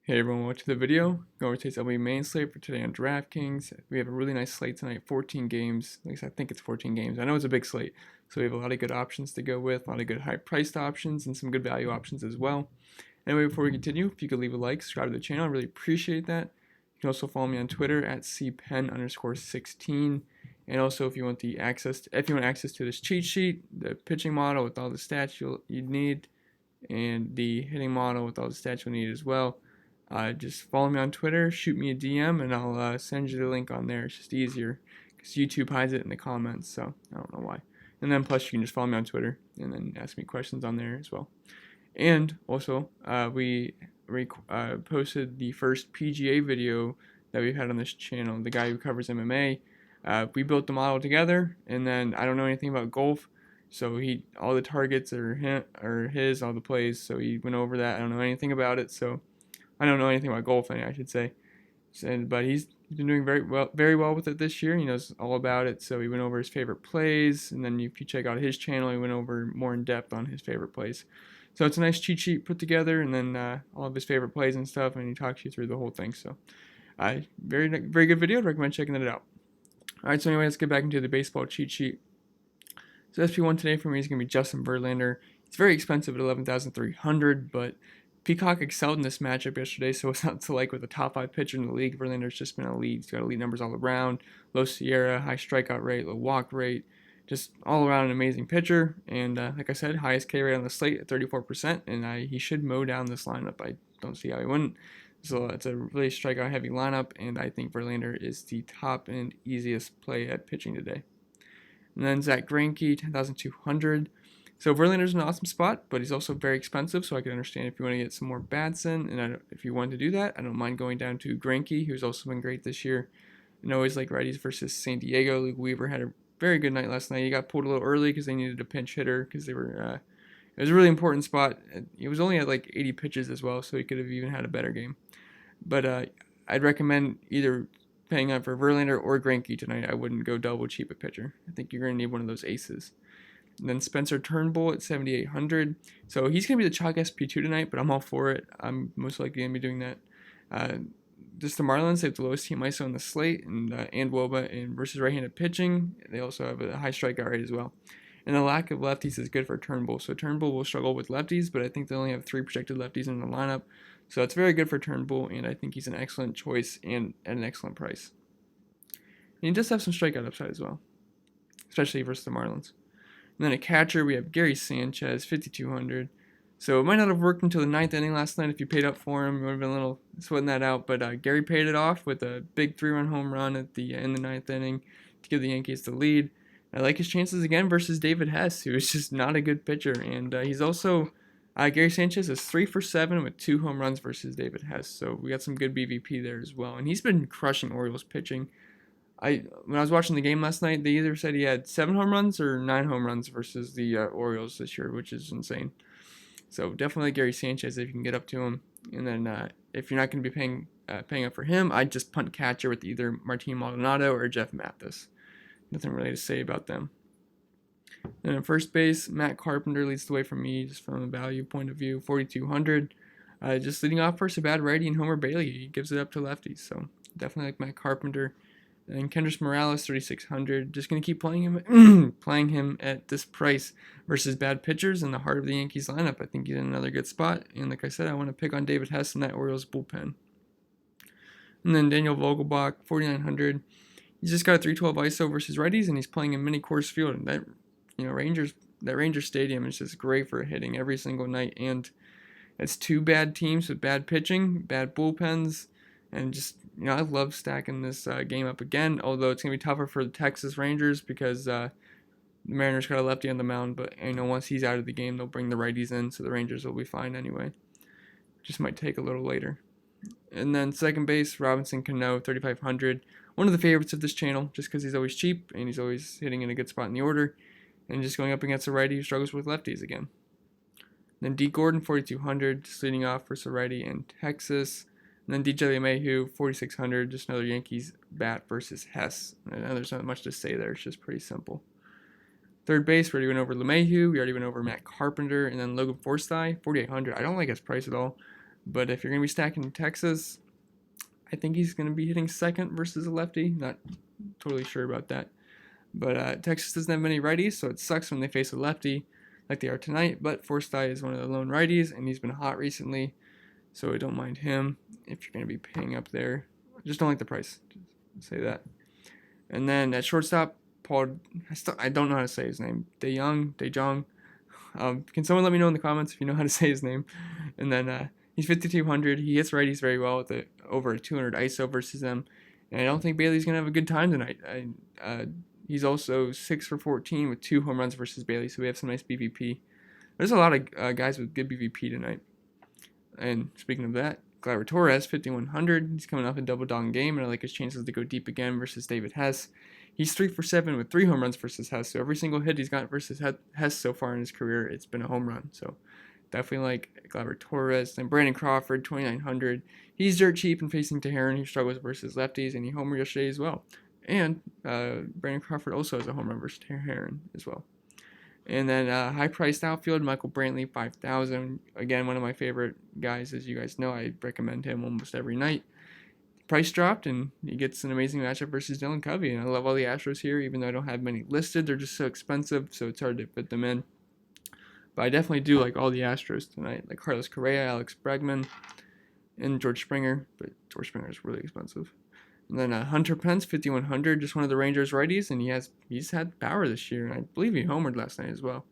Hey everyone, welcome to the video. Going over today's MLB main slate for today on DraftKings. We have a really nice slate tonight, 14 games. At least I think it's 14 games. I know it's a big slate, so we have a lot of good options to go with, a lot of good high-priced options, and some good value options as well. Anyway, before we continue, if you could leave a like, subscribe to the channel, I really appreciate that. You can also follow me on Twitter at cpen_16. And also, if you want access to this cheat sheet, the pitching model with all the stats you'd need, and the hitting model with all the stats you'll need as well. Just follow me on Twitter, shoot me a DM, and I'll send you the link on there. It's just easier because YouTube hides it in the comments, so I don't know why. And then plus you can just follow me on Twitter and then ask me questions on there as well. And also, we posted the first PGA video that we've had on this channel. The guy who covers MMA, we built the model together, and then I don't know anything about golf, so all the targets are his, all the plays. So he went over that. I don't know anything about it, so. I don't know anything about golfing, I should say. But he's been doing very well with it this year. He knows all about it. So he went over his favorite plays, and then if you check out his channel, he went over more in depth on his favorite plays. So it's a nice cheat sheet put together, and then all of his favorite plays and stuff, and he talks you through the whole thing. So very good video. I'd recommend checking it out. All right, so anyway, let's get back into the baseball cheat sheet. So SP1 today for me is going to be Justin Verlander. It's very expensive at $11,300, but Peacock excelled in this matchup yesterday, so it's not to like with the top 5 pitcher in the league. Verlander's just been elite. He's got elite numbers all around. Low Sierra, high strikeout rate, low walk rate. Just all around an amazing pitcher. And like I said, highest K rate on the slate at 34%, and he should mow down this lineup. I don't see how he wouldn't. So it's a really strikeout heavy lineup, and I think Verlander is the top and easiest play at pitching today. And then Zach Greinke, 10,200. So Verlander's an awesome spot, but he's also very expensive, so I can understand if you want to get some more bats in, and if you want to do that, I don't mind going down to Greinke, who's also been great this year. And always like righties versus San Diego. Luke Weaver had a very good night last night. He got pulled a little early because they needed a pinch hitter because they were. It was a really important spot. He was only at like 80 pitches as well, so he could have even had a better game. But I'd recommend either paying up for Verlander or Greinke tonight. I wouldn't go double cheap a pitcher. I think you're going to need one of those aces. And then Spencer Turnbull at 7,800. So he's going to be the chalk SP2 tonight, but I'm all for it. I'm most likely going to be doing that. Just the Marlins, they have the lowest team ISO on the slate, and Woba versus right-handed pitching. They also have a high strikeout rate as well. And the lack of lefties is good for Turnbull. So Turnbull will struggle with lefties, but I think they only have 3 projected lefties in the lineup. So that's very good for Turnbull, and I think he's an excellent choice and at an excellent price. And he does have some strikeout upside as well, especially versus the Marlins. And then a catcher, we have Gary Sanchez, 5,200. So it might not have worked until the 9th inning last night if you paid up for him. You would have been a little sweating that out. But Gary paid it off with a big 3-run home run in the 9th inning to give the Yankees the lead. I like his chances again versus David Hess, who is just not a good pitcher. And he's also, Gary Sanchez is 3 for 7 with 2 home runs versus David Hess. So we got some good BVP there as well. And he's been crushing Orioles pitching. When I was watching the game last night, they either said he had 7 home runs or 9 home runs versus the Orioles this year, which is insane. So definitely Gary Sanchez if you can get up to him. And then if you're not going to be paying up for him, I'd just punt catcher with either Martin Maldonado or Jeff Mathis. Nothing really to say about them. Then at first base, Matt Carpenter leads the way for me, just from a value point of view, 4,200. Just leading off first, a bad righty, and Homer Bailey. He gives it up to lefties, so definitely like Matt Carpenter. And Kendrys Morales, 3,600. Just going to keep playing him at this price versus bad pitchers in the heart of the Yankees lineup. I think he's in another good spot. And like I said, I want to pick on David Hess in that Orioles bullpen. And then Daniel Vogelbach, 4,900. He's just got a 312 ISO versus righties, and he's playing in mini Coors Field. And that Rangers Stadium is just great for hitting every single night. And it's 2 bad teams with bad pitching, bad bullpens. And just, I love stacking this game up again, although it's going to be tougher for the Texas Rangers because the Mariners got a lefty on the mound. But, once he's out of the game, they'll bring the righties in, so the Rangers will be fine anyway. Just might take a little later. And then second base, Robinson Cano, 3,500. One of the favorites of this channel, just because he's always cheap and he's always hitting in a good spot in the order. And just going up against a righty who struggles with lefties again. Then D. Gordon, 4,200, just leading off versus a righty in Texas. And then DJ LeMahieu, 4,600, just another Yankees bat versus Hess. I know there's not much to say there. It's just pretty simple. Third base, we already went over LeMahieu. We already went over Matt Carpenter. And then Logan Forsythe, 4,800. I don't like his price at all. But if you're going to be stacking Texas, I think he's going to be hitting second versus a lefty. Not totally sure about that. But Texas doesn't have many righties, so it sucks when they face a lefty like they are tonight. But Forsythe is one of the lone righties, and he's been hot recently, so I don't mind him if you're going to be paying up there. Just don't like the price. Just say that. And then at shortstop, Paul, I don't know how to say his name. DeJong. Can someone let me know in the comments if you know how to say his name? And then he's 5,200. He hits righties very well with over a 200 ISO versus them. And I don't think Bailey's going to have a good time tonight. He's also 6 for 14 with 2 home runs versus Bailey, so we have some nice BVP. There's a lot of guys with good BVP tonight. And speaking of that, Gleyber Torres, 5,100. He's coming off a double dong game, and I like his chances to go deep again versus David Hess. He's 3 for 7 with 3 home runs versus Hess. So every single hit he's got versus Hess so far in his career, it's been a home run. So definitely like Gleyber Torres. Then Brandon Crawford, 2,900. He's dirt cheap and facing Teheran. He struggles versus lefties, and he homered yesterday as well. And Brandon Crawford also has a home run versus Teheran as well. And then high-priced outfield, Michael Brantley, 5,000. Again, one of my favorite guys, as you guys know. I recommend him almost every night. Price dropped, and he gets an amazing matchup versus Dylan Covey. And I love all the Astros here, even though I don't have many listed. They're just so expensive, so it's hard to fit them in. But I definitely do like all the Astros tonight, like Carlos Correa, Alex Bregman, and George Springer. But George Springer is really expensive. And then Hunter Pence, 5,100, just one of the Rangers righties, and he's had power this year, and I believe he homered last night as well.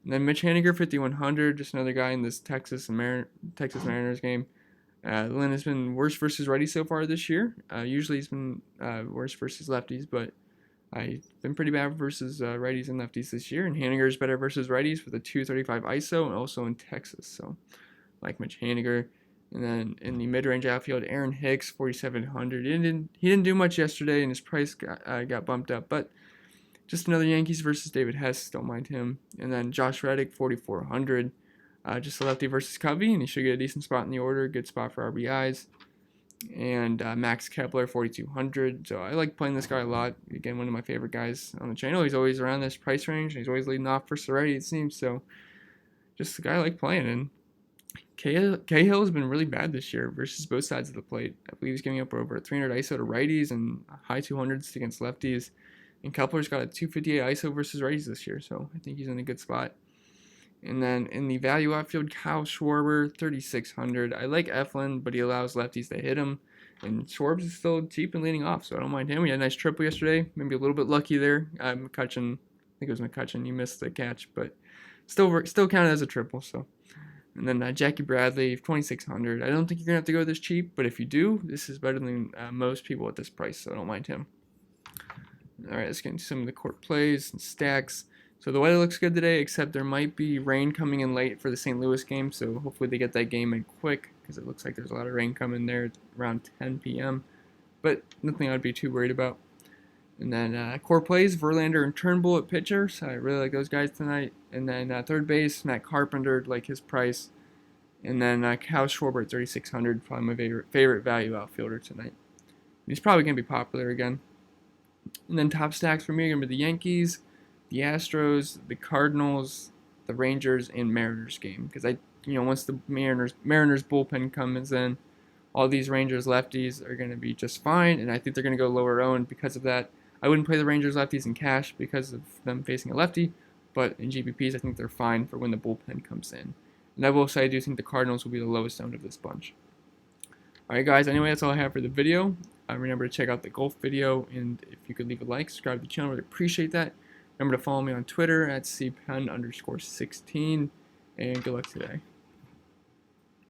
And then Mitch Haniger, 5,100, just another guy in this Texas Mariners game. Lynn has been worse versus righties so far this year. Usually he's been worse versus lefties, but he's been pretty bad versus righties and lefties this year. And Haniger is better versus righties with a 235 ISO, and also in Texas. So like Mitch Haniger. And then in the mid-range outfield, Aaron Hicks, 4,700. He didn't do much yesterday, and his price got bumped up. But just another Yankees versus David Hess. Don't mind him. And then Josh Reddick, 4,400. Just a lefty versus Covey, and he should get a decent spot in the order. Good spot for RBIs. And Max Kepler, 4,200. So I like playing this guy a lot. Again, one of my favorite guys on the channel. He's always around this price range, and he's always leading off for Sorority, it seems. So just a guy I like playing. And Cahill has been really bad this year versus both sides of the plate. I believe he's giving up over 300 ISO to righties and high 200s against lefties. And Kepler's got a 258 ISO versus righties this year, so I think he's in a good spot. And then in the value outfield, Kyle Schwarber, 3,600. I like Eflin, but he allows lefties to hit him. And Schwarb's is still cheap and leading off, so I don't mind him. He had a nice triple yesterday. Maybe a little bit lucky there. McCutchen, I think it was McCutchen. He missed the catch, but still counted as a triple. So. And then Jackie Bradley, 2,600. I don't think you're going to have to go this cheap, but if you do, this is better than most people at this price, so I don't mind him. All right, let's get into some of the court plays and stacks. So the weather looks good today, except there might be rain coming in late for the St. Louis game, so hopefully they get that game in quick, because it looks like there's a lot of rain coming there around 10 p.m. But nothing I'd be too worried about. And then core plays, Verlander and Turnbull at pitcher, so I really like those guys tonight. And then third base, Matt Carpenter, like his price. And then Kyle Schwarber at 3,600, probably my favorite value outfielder tonight. He's probably going to be popular again. And then top stacks for me are going to be the Yankees, the Astros, the Cardinals, the Rangers, and Mariners game. Because once the Mariners bullpen comes in, all these Rangers lefties are going to be just fine, and I think they're going to go lower owned because of that. I wouldn't play the Rangers lefties in cash because of them facing a lefty, but in GPPs I think they're fine for when the bullpen comes in. And I will say I do think the Cardinals will be the lowest owned of this bunch. Alright guys, anyway, that's all I have for the video. Remember to check out the golf video, and if you could leave a like, subscribe to the channel, I would appreciate that. Remember to follow me on Twitter at cpen_16, and good luck today.